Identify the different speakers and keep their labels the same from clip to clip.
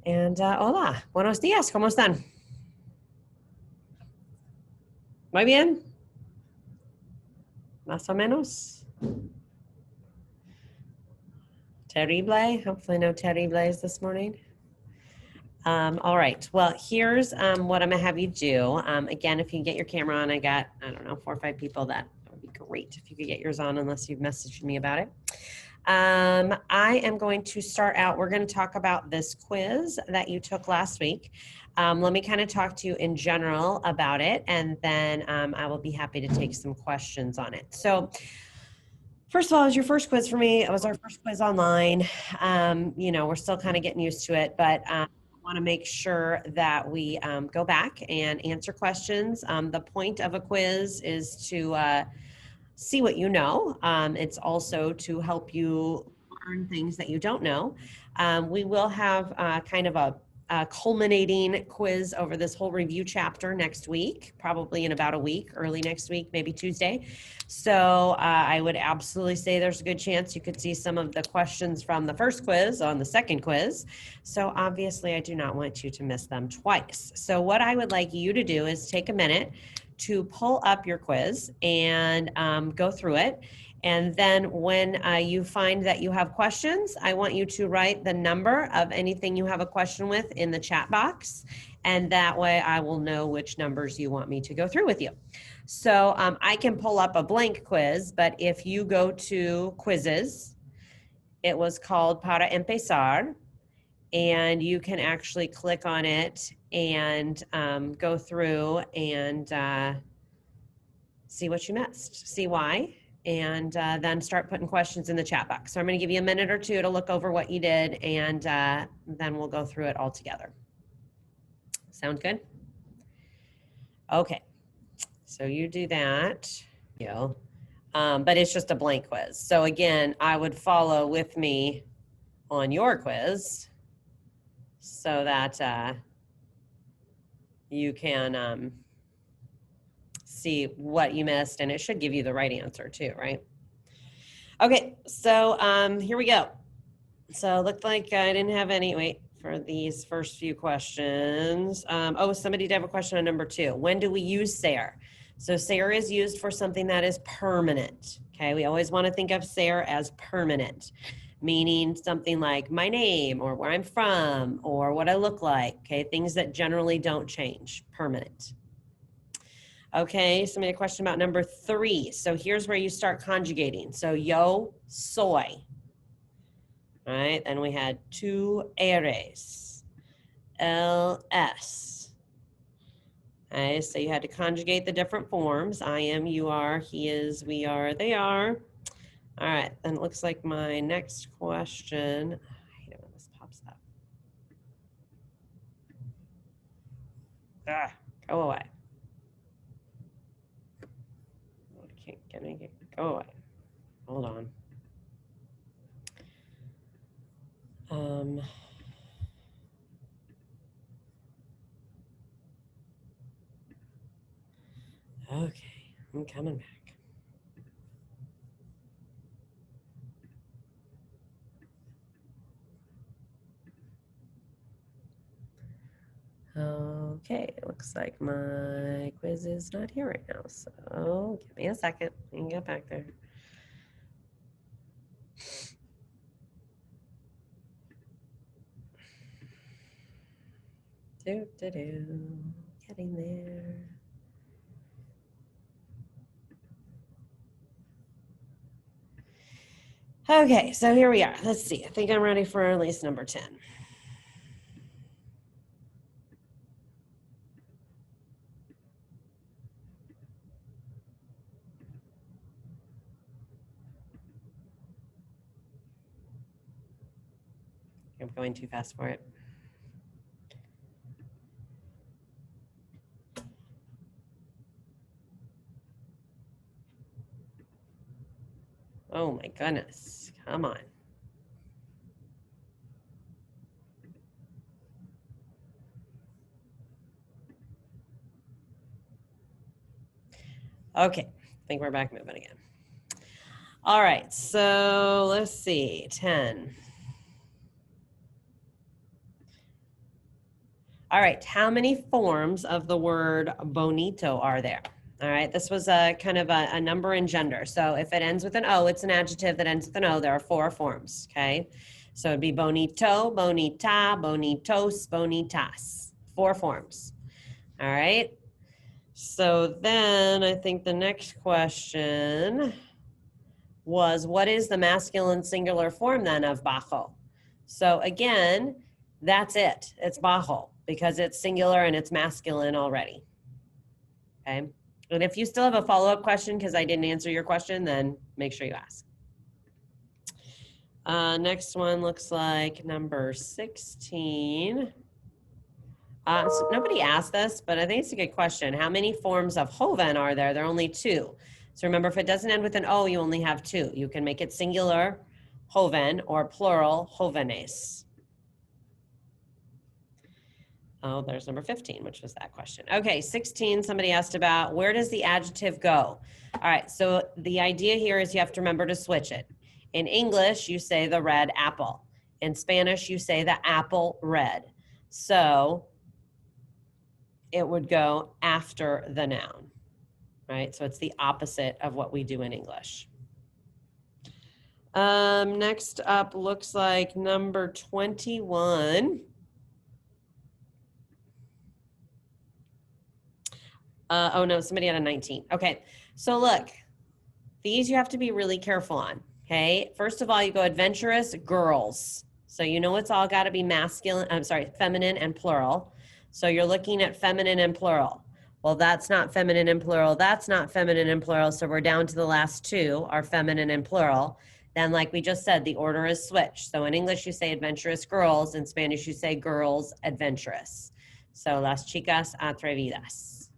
Speaker 1: And hola, buenos días, ¿cómo están? Muy bien, más o menos. Terrible, hopefully no terribles this morning. All right, well, here's what I'm gonna have you do. Again, if you can get your camera on, I don't know, 4 or 5 people. That would be great if you could get yours on, unless you've messaged me about it. I am going to start out, we're going to talk about this quiz that you took last week. Let me kind of talk to you in general about it, and then I will be happy to take some questions on it. So first of all, it was your first quiz for me. It was our first quiz online. We're still kind of getting used to it, but I want to make sure that we go back and answer questions. The point of a quiz is to see what you know. It's also to help you learn things that you don't know. We will have kind of a culminating quiz over this whole review chapter next week, probably in about a week, early next week, maybe Tuesday. So I would absolutely say there's a good chance you could see some of the questions from the first quiz on the second quiz. So obviously I do not want you to miss them twice. So what I would like you to do is take a minute to pull up your quiz and go through it. And then when you find that you have questions, I want you to write the number of anything you have a question with in the chat box. And that way I will know which numbers you want me to go through with you. So I can pull up a blank quiz, but if you go to quizzes, it was called Para Empezar, and you can actually click on it and go through and see what you missed, see why, and then start putting questions in the chat box. So I'm going to give you a minute or two to look over what you did, and then we'll go through it all together. Sound good? Okay, so you do that. But it's just a blank quiz. So again, I would follow with me on your quiz so that you can see what you missed, and it should give you the right answer too, right? Okay, so here we go. So it looked like I didn't have any, wait, for these first few questions. Somebody did have a question on number 2. When do we use ser? So ser is used for something that is permanent, okay? We always want to think of ser as permanent, meaning something like my name or where I'm from or what I look like, okay? Things that generally don't change, permanent. Okay, so I made a question about number 3. So here's where you start conjugating. So yo soy. All right, then we had tú eres, LS. Okay, so you had to conjugate the different forms. I am, you are, he is, we are, they are. All right, then it looks like my next question, I hate it when this pops up. Go away. Go away. Hold on. Okay, I'm coming back. Okay, it looks like my quiz is not here right now, so give me a second. I can get back there. Getting there. Okay, so here we are. Let's see. I think I'm ready for at least number 10. I'm going too fast for it. Oh my goodness. Come on. Okay, I think we're back moving again. All right, so let's see, 10. All right, how many forms of the word bonito are there? All right, this was a kind of a number in gender. So if it ends with an O, it's an adjective that ends with an O. There are 4 forms, okay? So it'd be bonito, bonita, bonitos, bonitas. 4 forms. All right. So then I think the next question was, what is the masculine singular form then of bajo? So again, that's it. It's bajo because it's singular and it's masculine already. Okay. And if you still have a follow-up question because I didn't answer your question, then make sure you ask. Next one looks like number 16. So nobody asked this, but I think it's a good question. How many forms of joven are there? There are only 2. So remember, if it doesn't end with an O, you only have 2. You can make it singular, joven, or plural, jovenes. Oh, there's number 15, which was that question. Okay, 16, somebody asked about where does the adjective go? All right, so the idea here is you have to remember to switch it. In English, you say the red apple. In Spanish, you say the apple red. So it would go after the noun, right? So it's the opposite of what we do in English. Next up looks like number 21. Oh no, somebody had a 19. Okay, so look, these you have to be really careful on, okay? First of all, you go adventurous girls. So you know it's all gotta be masculine, I'm sorry, feminine and plural. So you're looking at feminine and plural. Well, that's not feminine and plural. That's not feminine and plural. So we're down to the last 2 are feminine and plural. Then like we just said, the order is switched. So in English, you say adventurous girls. In Spanish, you say girls adventurous. So las chicas atrevidas.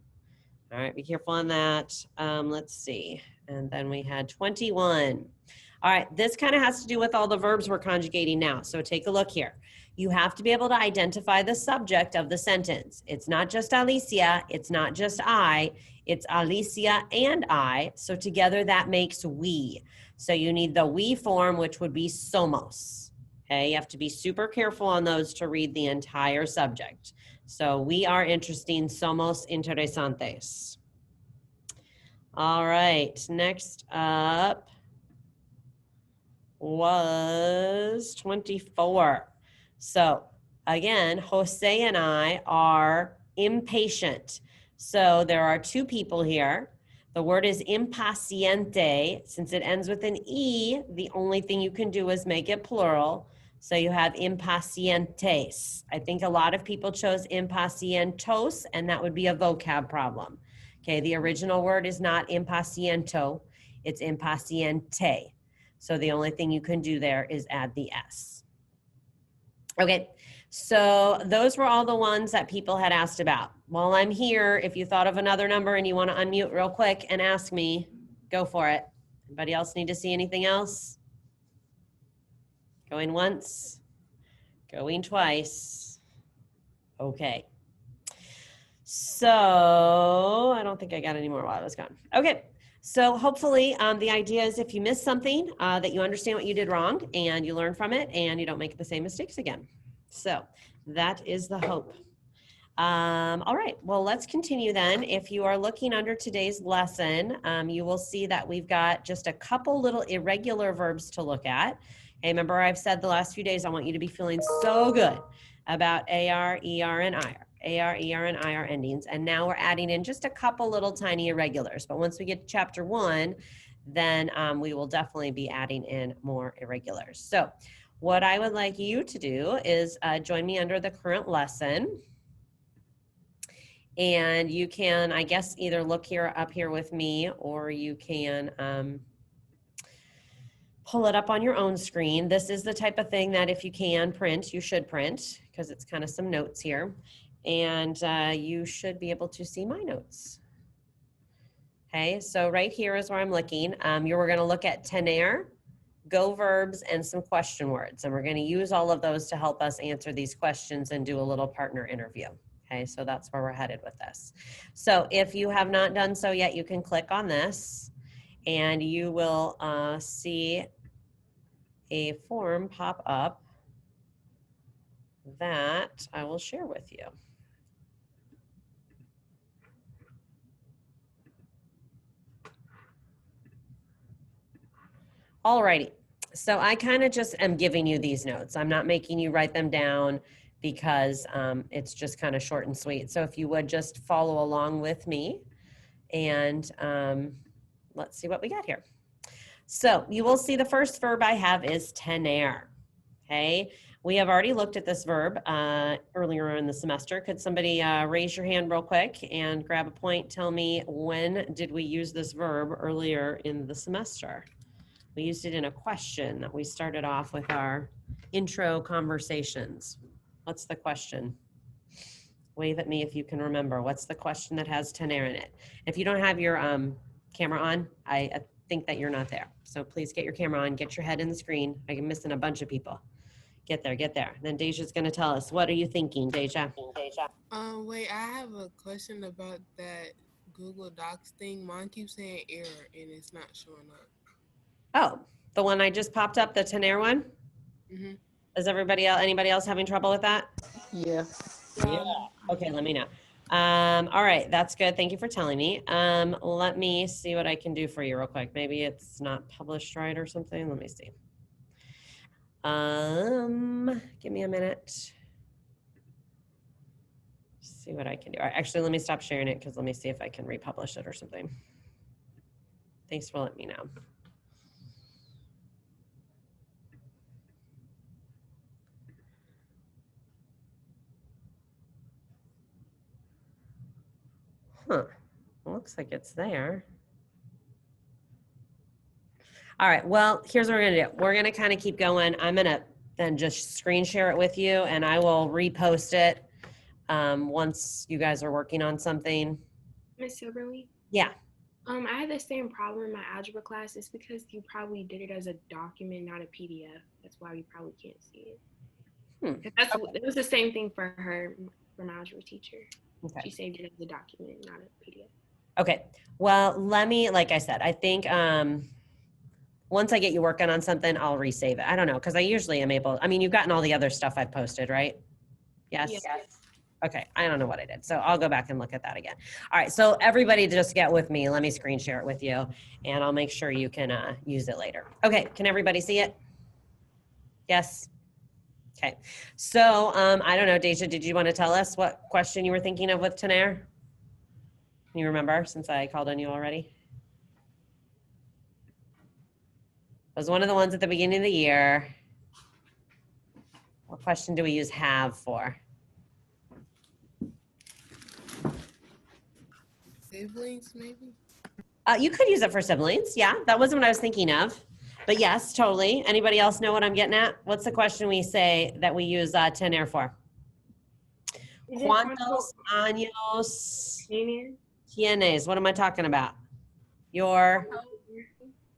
Speaker 1: All right, be careful on that. Let's see. And then we had 21. All right, this kind of has to do with all the verbs we're conjugating now. So take a look here. You have to be able to identify the subject of the sentence. It's not just Alicia, it's not just I, it's Alicia and I. So together that makes we. So you need the we form, which would be somos. Okay, you have to be super careful on those to read the entire subject. So we are interesting, somos interesantes. All right, next up was 24. So again, Jose and I are impatient. So there are 2 people here. The word is impaciente. Since it ends with an E, the only thing you can do is make it plural. So you have impacientes. I think a lot of people chose impacientos, and that would be a vocab problem. Okay, the original word is not impaciento, it's impaciente. So the only thing you can do there is add the S. Okay, so those were all the ones that people had asked about. While I'm here, if you thought of another number and you want to unmute real quick and ask me, go for it. Anybody else need to see anything else? Going once, going twice. Okay. So I don't think I got any more while I was gone. Okay. So hopefully the idea is if you miss something that you understand what you did wrong and you learn from it and you don't make the same mistakes again. So that is the hope. All right, well, let's continue then. If you are looking under today's lesson, you will see that we've got just a couple little irregular verbs to look at. Okay, remember I've said the last few days, I want you to be feeling so good about AR, ER, and IR. AR, ER, and IR endings. And now we're adding in just a couple little tiny irregulars. But once we get to chapter 1, then we will definitely be adding in more irregulars. So what I would like you to do is join me under the current lesson. And you can, I guess, either look here up here with me, or you can pull it up on your own screen. This is the type of thing that if you can print, you should print, because it's kind of some notes here. And you should be able to see my notes. Okay, so right here is where I'm looking. We're going to look at tener, go verbs, and some question words. And we're going to use all of those to help us answer these questions and do a little partner interview. Okay, so that's where we're headed with this. So if you have not done so yet, you can click on this and you will see a form pop up that I will share with you. Alrighty. So I kind of just am giving you these notes. I'm not making you write them down because it's just kind of short and sweet. So if you would just follow along with me and let's see what we got here. So you will see the first verb I have is tener. Okay. We have already looked at this verb earlier in the semester. Could somebody raise your hand real quick and grab a point? Tell me, when did we use this verb earlier in the semester? We used it in a question that we started off with our intro conversations. What's the question? Wave at me if you can remember. What's the question that has tener in it? If you don't have your camera on, I think that you're not there. So please get your camera on, get your head in the screen. I'm missing a bunch of people. Get there, get there. Then Deja's going to tell us. What are you thinking, Deja?
Speaker 2: Wait, I have a question about that Google Docs thing. Mine keeps saying error and it's not showing up.
Speaker 1: Oh, the one I just popped up, the tener one?
Speaker 2: Mm-hmm.
Speaker 1: Is anybody else having trouble with that?
Speaker 3: Yeah.
Speaker 1: Yeah. Okay, let me know. All right, that's good. Thank you for telling me. Let me see what I can do for you real quick. Maybe it's not published right or something. Let me see. Give me a minute. See what I can do. Actually, let me stop sharing it because let me see if I can republish it or something. Thanks for letting me know. Huh. Looks like it's there. All right, well, here's what we're gonna do. We're gonna kind of keep going. I'm gonna then just screen share it with you and I will repost it once you guys are working on something.
Speaker 4: Miss Silverly?
Speaker 1: Yeah.
Speaker 4: I had the same problem in my algebra class. It's because you probably did it as a document, not a PDF. That's why we probably can't see it. It was the same thing for her, for my algebra teacher. Okay. She saved it as a document, not a PDF.
Speaker 1: Okay. Well, like I said, I think once I get you working on something, I'll resave it. I don't know, because I usually am able, you've gotten all the other stuff I've posted, right? Yes?
Speaker 4: Yes.
Speaker 1: Okay, I don't know what I did. So I'll go back and look at that again. All right, so everybody just get with me. Let me screen share it with you and I'll make sure you can use it later. Okay, can everybody see it? Yes? Okay, so I don't know, Deja, did you want to tell us what question you were thinking of with tener? Can you remember, since I called on you already? It was one of the ones at the beginning of the year. What question do we use have for?
Speaker 2: Siblings, maybe?
Speaker 1: You could use it for siblings. Yeah, that wasn't what I was thinking of. But yes, totally. Anybody else know what I'm getting at? What's the question we say that we use tener for? ¿Cuántos años tienes? What am I talking about? Your...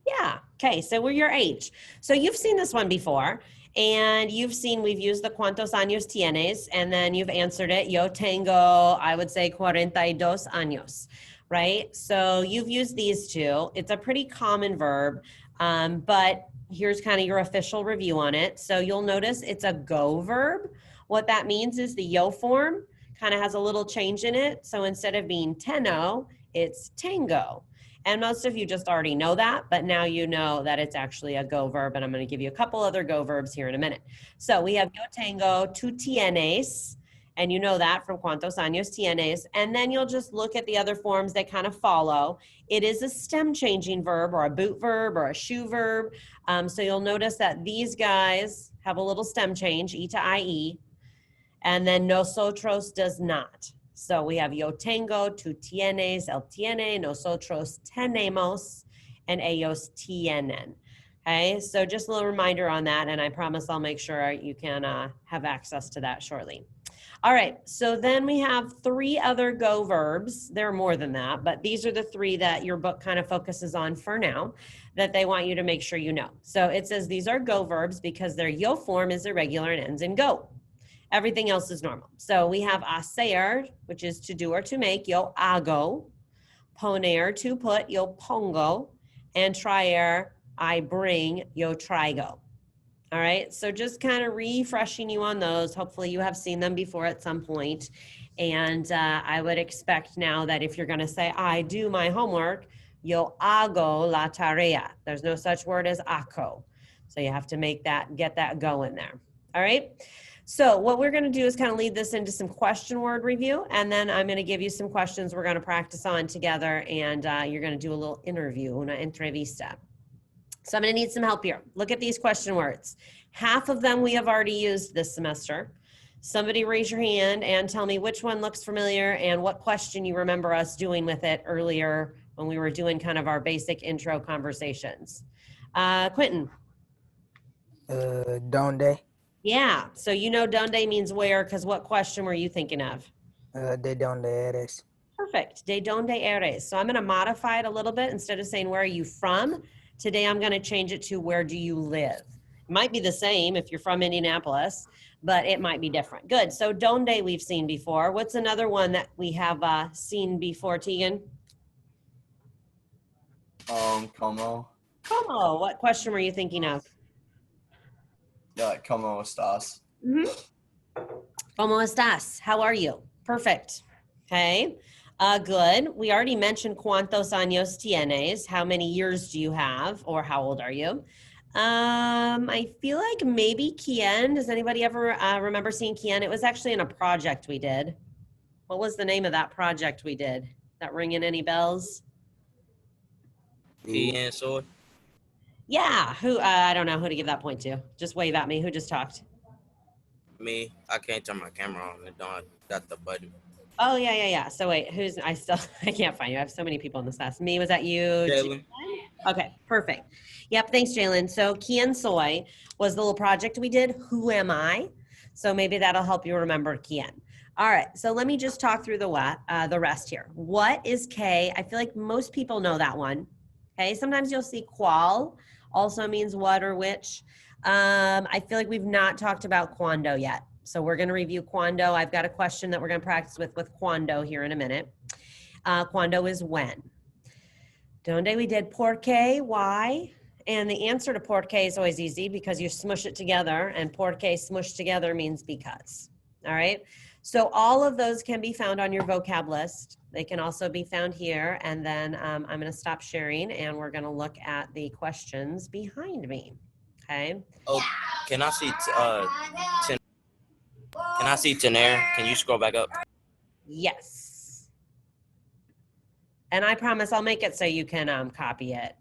Speaker 1: Yeah. Okay. So we're your age. So you've seen this one before and you've seen we've used the cuántos años tienes and then you've answered it. Yo tengo, I would say 42 años, right? So you've used these two. It's a pretty common verb, but here's kind of your official review on it. So you'll notice it's a go verb. What that means is the yo form kind of has a little change in it. So instead of being tengo, it's tengo. And most of you just already know that, but now you know that it's actually a go verb, and I'm going to give you a couple other go verbs here in a minute. So we have yo tengo, tú tienes, and you know that from cuántos años tienes, and then you'll just look at the other forms that kind of follow. It is a stem changing verb or a boot verb or a shoe verb, so you'll notice that these guys have a little stem change, E to IE, and then nosotros does not. So we have yo tengo, tú tienes, él tiene, nosotros tenemos, and ellos tienen. Okay, so just a little reminder on that, and I promise I'll make sure you can have access to that shortly. All right, so then we have three other go verbs. There are more than that, but these are the three that your book kind of focuses on for now that they want you to make sure you know. So it says these are go verbs because their yo form is irregular and ends in go. Everything else is normal. So we have hacer, which is to do or to make, yo hago. Poner, to put, yo pongo. And traer, I bring, yo traigo. All right, so just kind of refreshing you on those. Hopefully you have seen them before at some point. And I would expect now that if you're gonna say, I do my homework, Yo hago la tarea. There's no such word as hago. So you have to get that going there. All right. So what we're going to do is kind of lead this into some question word review, and then I'm going to give you some questions we're going to practice on together, and you're going to do a little interview, una entrevista. So I'm going to need some help here. Look at these question words. Half of them we have already used this semester. Somebody raise your hand and tell me which one looks familiar and what question you remember us doing with it earlier when we were doing kind of our basic intro conversations. Quentin.
Speaker 3: Donde.
Speaker 1: Yeah, so you know donde means where, because what question were you thinking of?
Speaker 3: De donde eres.
Speaker 1: Perfect, de donde eres. So I'm going to modify it a little bit. Instead of saying where are you from, today I'm going to change it to where do you live. It might be the same if you're from Indianapolis, but it might be different. Good, so donde we've seen before. What's another one that we have seen before, Tegan?
Speaker 5: Como.
Speaker 1: Como, what question were you thinking of?
Speaker 5: Yeah, como estás?
Speaker 1: Como estás? How are you? Perfect. Okay. Good. We already mentioned cuántos años tienes. How many years do you have, or how old are you? I feel like maybe quién. Does anybody ever remember seeing quién? It was actually in a project we did. What was the name of that project we did? That ringing any bells?
Speaker 6: Quién soy?
Speaker 1: Yeah. Who? I don't know who to give that point to. Just wave at me. Who just talked?
Speaker 6: Me. I can't turn my camera on. It don't got the button.
Speaker 1: Oh, yeah. So wait, I can't find you. I have so many people in this class. Me, was that you?
Speaker 6: Jalen.
Speaker 1: Okay, perfect. Yep, thanks, Jalen. So quién soy was the little project we did. Who am I? So maybe that'll help you remember quién. All right, so let me just talk through the rest here. What is K? I feel like most people know that one. Okay, sometimes you'll see cuál also means what or which. I feel like we've not talked about cuándo yet. So we're going to review cuándo. I've got a question that we're going to practice with cuándo here in a minute. Cuándo is when. Donde we did por qué, why. And the answer to por qué is always easy because you smush it together, and por qué smushed together means because. All right. So all of those can be found on your vocab list. They can also be found here. And then I'm going to stop sharing and we're going to look at the questions behind me. Okay.
Speaker 6: Oh, can I see can I see tener? Can you scroll back up?
Speaker 1: Yes. And I promise I'll make it so you can copy it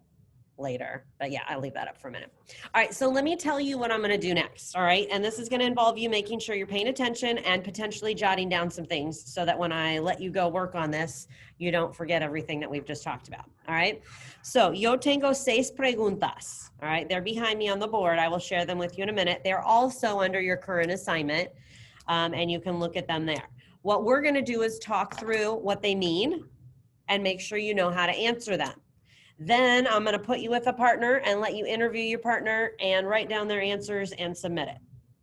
Speaker 1: later. But yeah, I'll leave that up for a minute. All right, so let me tell you what I'm going to do next. All right, and this is going to involve you making sure you're paying attention and potentially jotting down some things so that when I let you go work on this, you don't forget everything that we've just talked about. All right, so yo tengo 6 preguntas. All right, they're behind me on the board. I will share them with you in a minute. They're also under your current assignment, and you can look at them there. What we're going to do is talk through what they mean and make sure you know how to answer them. Then I'm going to put you with a partner and let you interview your partner and write down their answers and submit it.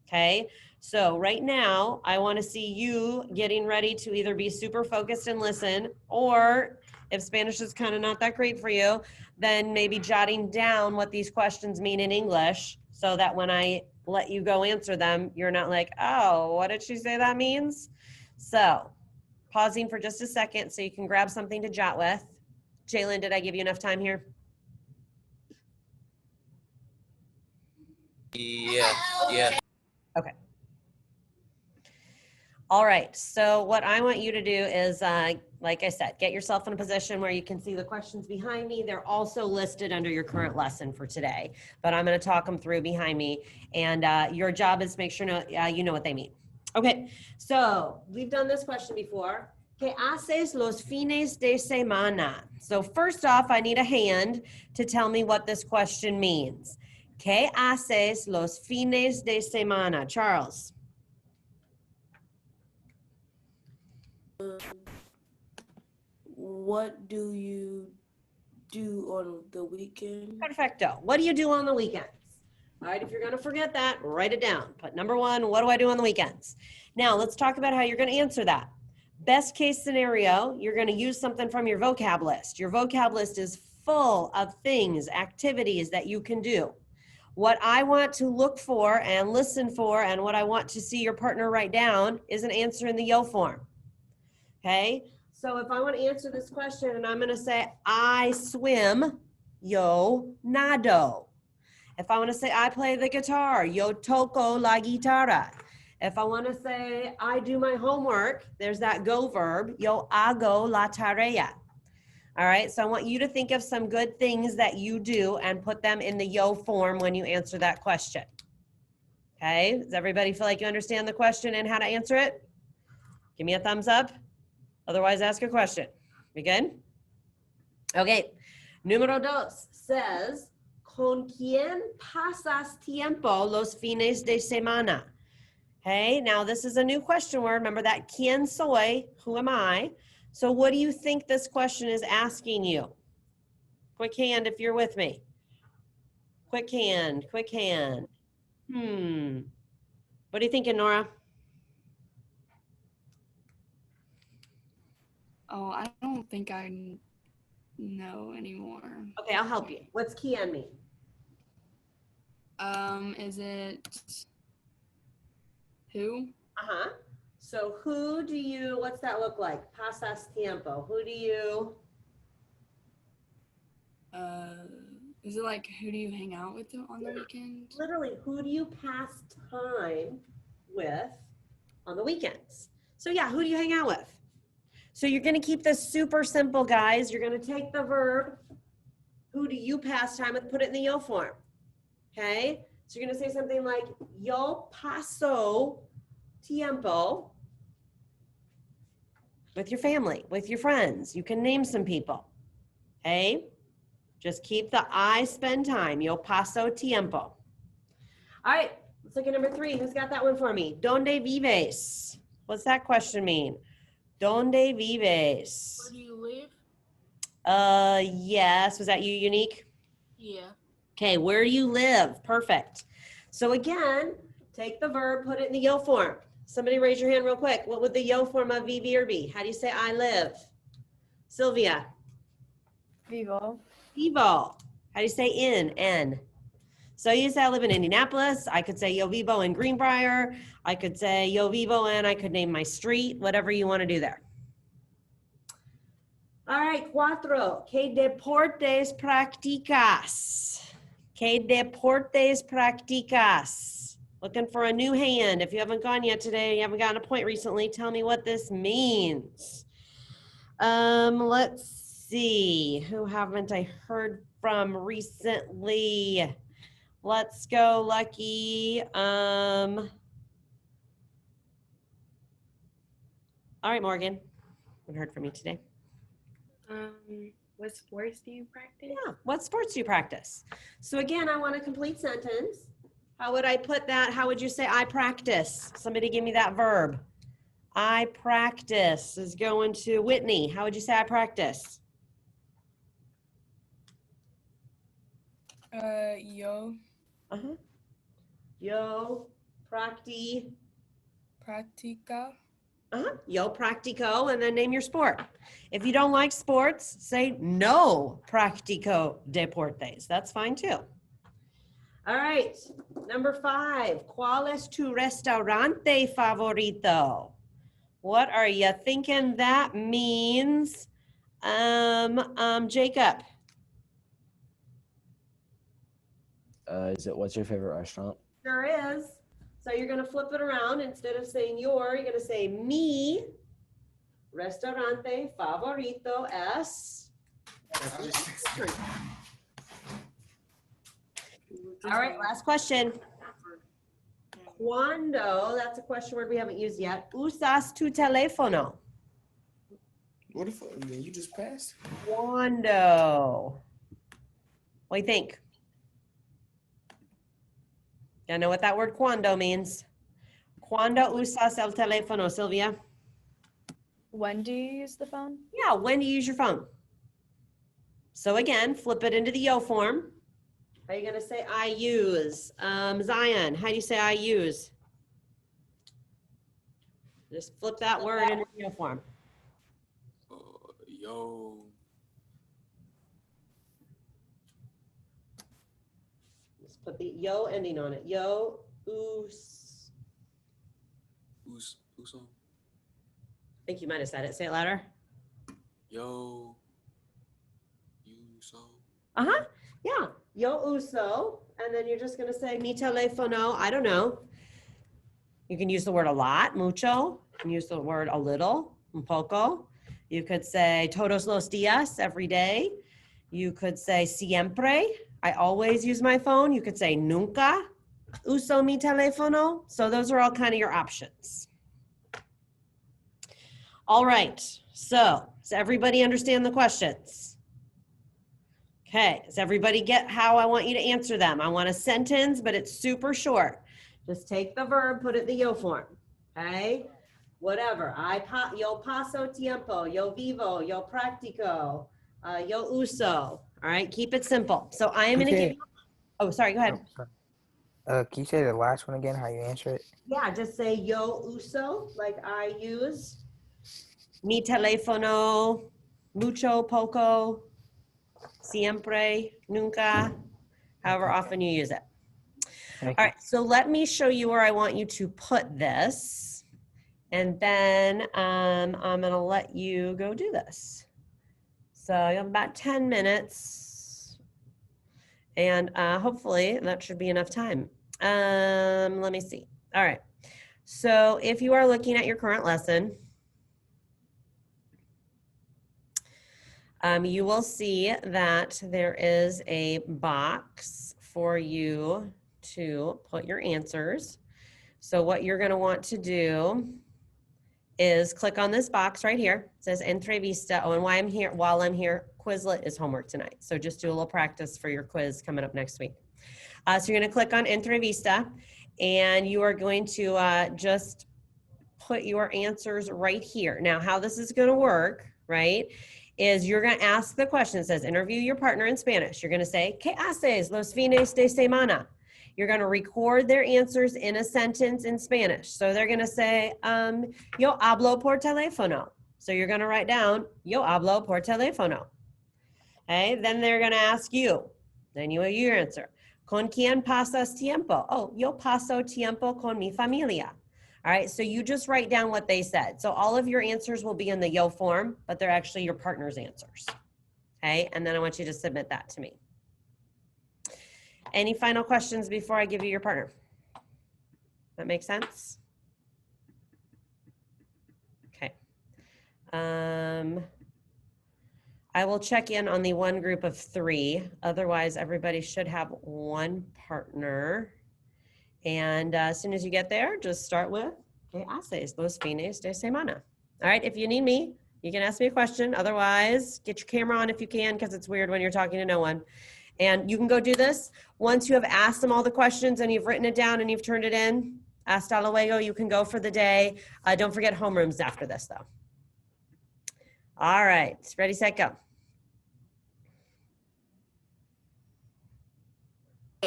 Speaker 1: Okay. So right now I want to see you getting ready to either be super focused and listen, or if Spanish is kind of not that great for you, then maybe jotting down what these questions mean in English so that when I let you go answer them, you're not like, oh, what did she say that means? So pausing for just a second so you can grab something to jot with. Jalen, did I give you enough time here?
Speaker 6: Yeah.
Speaker 1: Okay. All right. So what I want you to do is, like I said, get yourself in a position where you can see the questions behind me. They're also listed under your current lesson for today, but I'm going to talk them through behind me. And your job is to make sure you know what they mean. Okay. So we've done this question before. ¿Qué haces los fines de semana? So first off, I need a hand to tell me what this question means. ¿Qué haces los fines de semana? Charles.
Speaker 7: What do you do on the weekend?
Speaker 1: Perfecto. What do you do on the weekends? All right, if you're going to forget that, write it down. Put number 1, what do I do on the weekends? Now, let's talk about how you're going to answer that. Best case scenario, you're going to use something from your vocab list. Your vocab list is full of things, activities that you can do. What I want to look for and listen for, and what I want to see your partner write down, is an answer in the yo form. Okay? So if I want to answer this question and I'm going to say, I swim, yo nado. If I want to say, I play the guitar, yo toco la guitarra. If I want to say, I do my homework, there's that go verb, yo hago la tarea. All right, so I want you to think of some good things that you do and put them in the yo form when you answer that question. Okay, does everybody feel like you understand the question and how to answer it? Give me a thumbs up. Otherwise, ask a question. We good? Okay, número dos says, ¿Con quién pasas tiempo los fines de semana? Okay, now this is a new question word. Remember that quién soy, who am I? So what do you think this question is asking you? Quick hand if you're with me. Quick hand, quick hand. What are you thinking, Nora?
Speaker 8: Oh, I don't think I know anymore.
Speaker 1: Okay, I'll help you. What's quién mean?
Speaker 8: Is it who?
Speaker 1: Uh-huh. So who do you, what's that look like? Pasas tiempo. Who do you?
Speaker 8: Is it like who do you hang out with on the weekend?
Speaker 1: Literally, who do you pass time with on the weekends? So yeah, who do you hang out with? So you're going to keep this super simple, guys. You're going to take the verb, who do you pass time with, put it in the yo form. Okay? So you're going to say something like, yo paso tiempo with your family, with your friends. You can name some people. Okay? Just keep the I spend time. Yo paso tiempo. All right, let's look at number 3. Who's got that one for me? ¿Dónde vives? What's that question mean? ¿Dónde vives?
Speaker 2: Where do you live?
Speaker 1: Yes. Was that you, Unique?
Speaker 2: Yeah.
Speaker 1: Okay, where do you live? Perfect. So again, take the verb, put it in the yo form. Somebody raise your hand real quick. What would the yo form of VV or be? How do you say I live? Sylvia?
Speaker 9: Vivo.
Speaker 1: Vivo. How do you say in? N. So you say I live in Indianapolis. I could say yo vivo in Greenbrier. I could say yo vivo and I could name my street, whatever you want to do there. All right, 4. ¿Qué deportes practicas? ¿Qué deportes practicas? Looking for a new hand. If you haven't gone yet today, you haven't gotten a point recently, tell me what this means. Let's see. Who haven't I heard from recently? Let's go, Lucky. All right, Morgan. Haven't heard from you today.
Speaker 4: What sports do you practice?
Speaker 1: Yeah, what sports do you practice? So again, I want a complete sentence. How would I put that? How would you say I practice? Somebody give me that verb. I practice is going to Whitney. How would you say I practice?
Speaker 8: Yo
Speaker 1: Uh-huh. Yo practica. Uh-huh. Yo practico, and then name your sport. If you don't like sports, say no practico deportes. That's fine too. All right, number 5. ¿Cuál es tu restaurante favorito? What are you thinking that means? Jacob.
Speaker 10: Is it what's your favorite restaurant?
Speaker 1: Sure is. So you're going to flip it around. Instead of saying your, you're going to say mi restaurante favorito es. All right, last question. Cuando, that's a question word we haven't used yet. Usas tu teléfono?
Speaker 11: What if you just passed?
Speaker 1: Cuando. What do you think? I know what that word cuando means. Cuando usas el teléfono, Sylvia?
Speaker 9: When do you use the phone?
Speaker 1: Yeah, when do you use your phone? So again, flip it into the yo form. Are you gonna say I use? Zion, how do you say I use? Just flip that word into the yo form.
Speaker 11: Yo.
Speaker 1: Let's put the yo ending on it. Yo,
Speaker 11: Uso.
Speaker 1: I think you might have said it. Say it louder.
Speaker 11: Yo, you so.
Speaker 1: Uh-huh. Yeah. Yo uso. And then you're just going to say mi telefono. I don't know. You can use the word a lot, mucho. You can use the word a little, un poco. You could say todos los días, every day. You could say siempre. I always use my phone. You could say nunca uso mi teléfono. So those are all kind of your options. All right. So does everybody understand the questions? Okay. Does everybody get how I want you to answer them? I want a sentence, but it's super short. Just take the verb, put it in the yo form. Okay. Whatever. Yo paso tiempo, yo vivo, yo practico, yo uso. All right. Keep it simple. So I am going to give you. Oh, sorry. Go ahead.
Speaker 3: Can you say the last one again, how you answer it?
Speaker 1: Yeah. Just say yo uso, like I use. Mi teléfono, mucho, poco, siempre, nunca, however often you use it. All right, so let me show you where I want you to put this. And then I'm gonna let you go do this. So you have about 10 minutes. And hopefully that should be enough time. Let me see. All right, so if you are looking at your current lesson, you will see that there is a box for you to put your answers. So what you're going to want to do is click on this box right here. It says Entrevista. Oh, and while I'm here, Quizlet is homework tonight. So just do a little practice for your quiz coming up next week. So you're going to click on Entrevista, and you are going to just put your answers right here. Now, how this is going to work, right, is you're going to ask the question. It says, interview your partner in Spanish. You're going to say, ¿Qué haces los fines de semana? You're going to record their answers in a sentence in Spanish. So they're going to say, yo hablo por teléfono. So you're going to write down, yo hablo por teléfono. Okay, then they're going to ask you. Then you answer. ¿Con quién pasas tiempo? Oh, yo paso tiempo con mi familia. All right, so you just write down what they said. So all of your answers will be in the yo form, but they're actually your partner's answers. Okay, and then I want you to submit that to me. Any final questions before I give you your partner? That make sense? Okay. I will check in on the one group of 3. Otherwise, everybody should have one partner. And as soon as you get there, just start with, ¿Qué haces los fines de semana? All right, if you need me, you can ask me a question. Otherwise, get your camera on if you can, because it's weird when you're talking to no one. And you can go do this. Once you have asked them all the questions and you've written it down and you've turned it in, hasta luego, you can go for the day. Don't forget homerooms after this, though. All right, ready, set, go.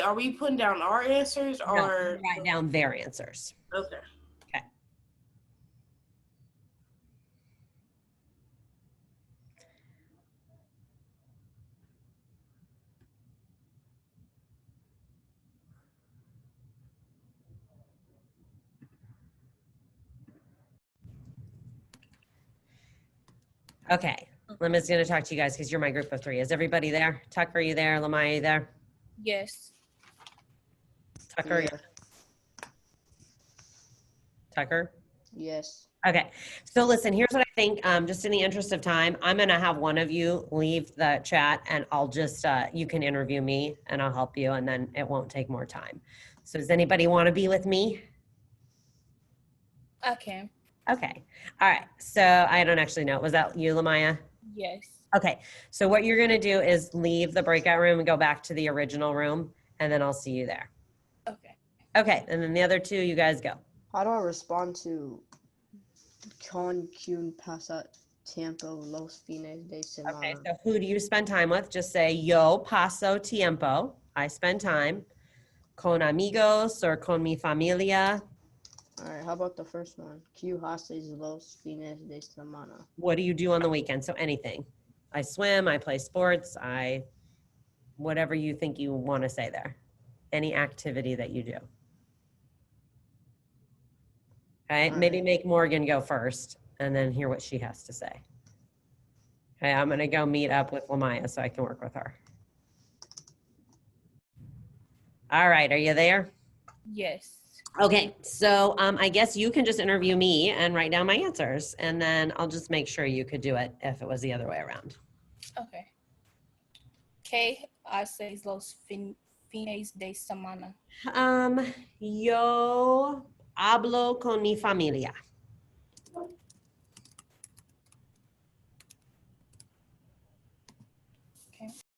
Speaker 7: Are we putting down our answers or?
Speaker 1: No, write down their answers.
Speaker 7: Okay.
Speaker 1: Okay. Okay, Lema's going to talk to you guys because you're my group of 3. Is everybody there? Tucker, are you there? Lema, are you there?
Speaker 8: Yes.
Speaker 1: Tucker?
Speaker 7: Yeah.
Speaker 1: Tucker?
Speaker 7: Yes.
Speaker 1: Okay, so listen, here's what I think, just in the interest of time, I'm going to have one of you leave the chat and I'll just, you can interview me and I'll help you and then it won't take more time. So does anybody want to be with me?
Speaker 8: Okay.
Speaker 1: Okay. All right. So I don't actually know. Was that you, Lamaya?
Speaker 8: Yes.
Speaker 1: Okay. So what you're going to do is leave the breakout room and go back to the original room, and then I'll see you there.
Speaker 8: Okay.
Speaker 1: Okay. And then the other 2, you guys go.
Speaker 12: How do I respond to con quien pasa tiempo los fines de semana?
Speaker 1: Okay. So who do you spend time with? Just say, yo paso tiempo. I spend time con amigos or con mi familia.
Speaker 12: All right, how about the first one? ¿Qué haces los fines de semana?
Speaker 1: What do you do on the weekend? So anything. I swim, I play sports, whatever you think you want to say there. Any activity that you do. Okay, maybe make Morgan go first and then hear what she has to say. Okay, I'm gonna go meet up with Lamaya so I can work with her. All right, are you there?
Speaker 13: Yes.
Speaker 1: Okay, so I guess you can just interview me and write down my answers, and then I'll just make sure you could do it if it was the other way around.
Speaker 13: Okay. ¿Qué haces los fines de semana?
Speaker 1: Yo hablo con mi familia.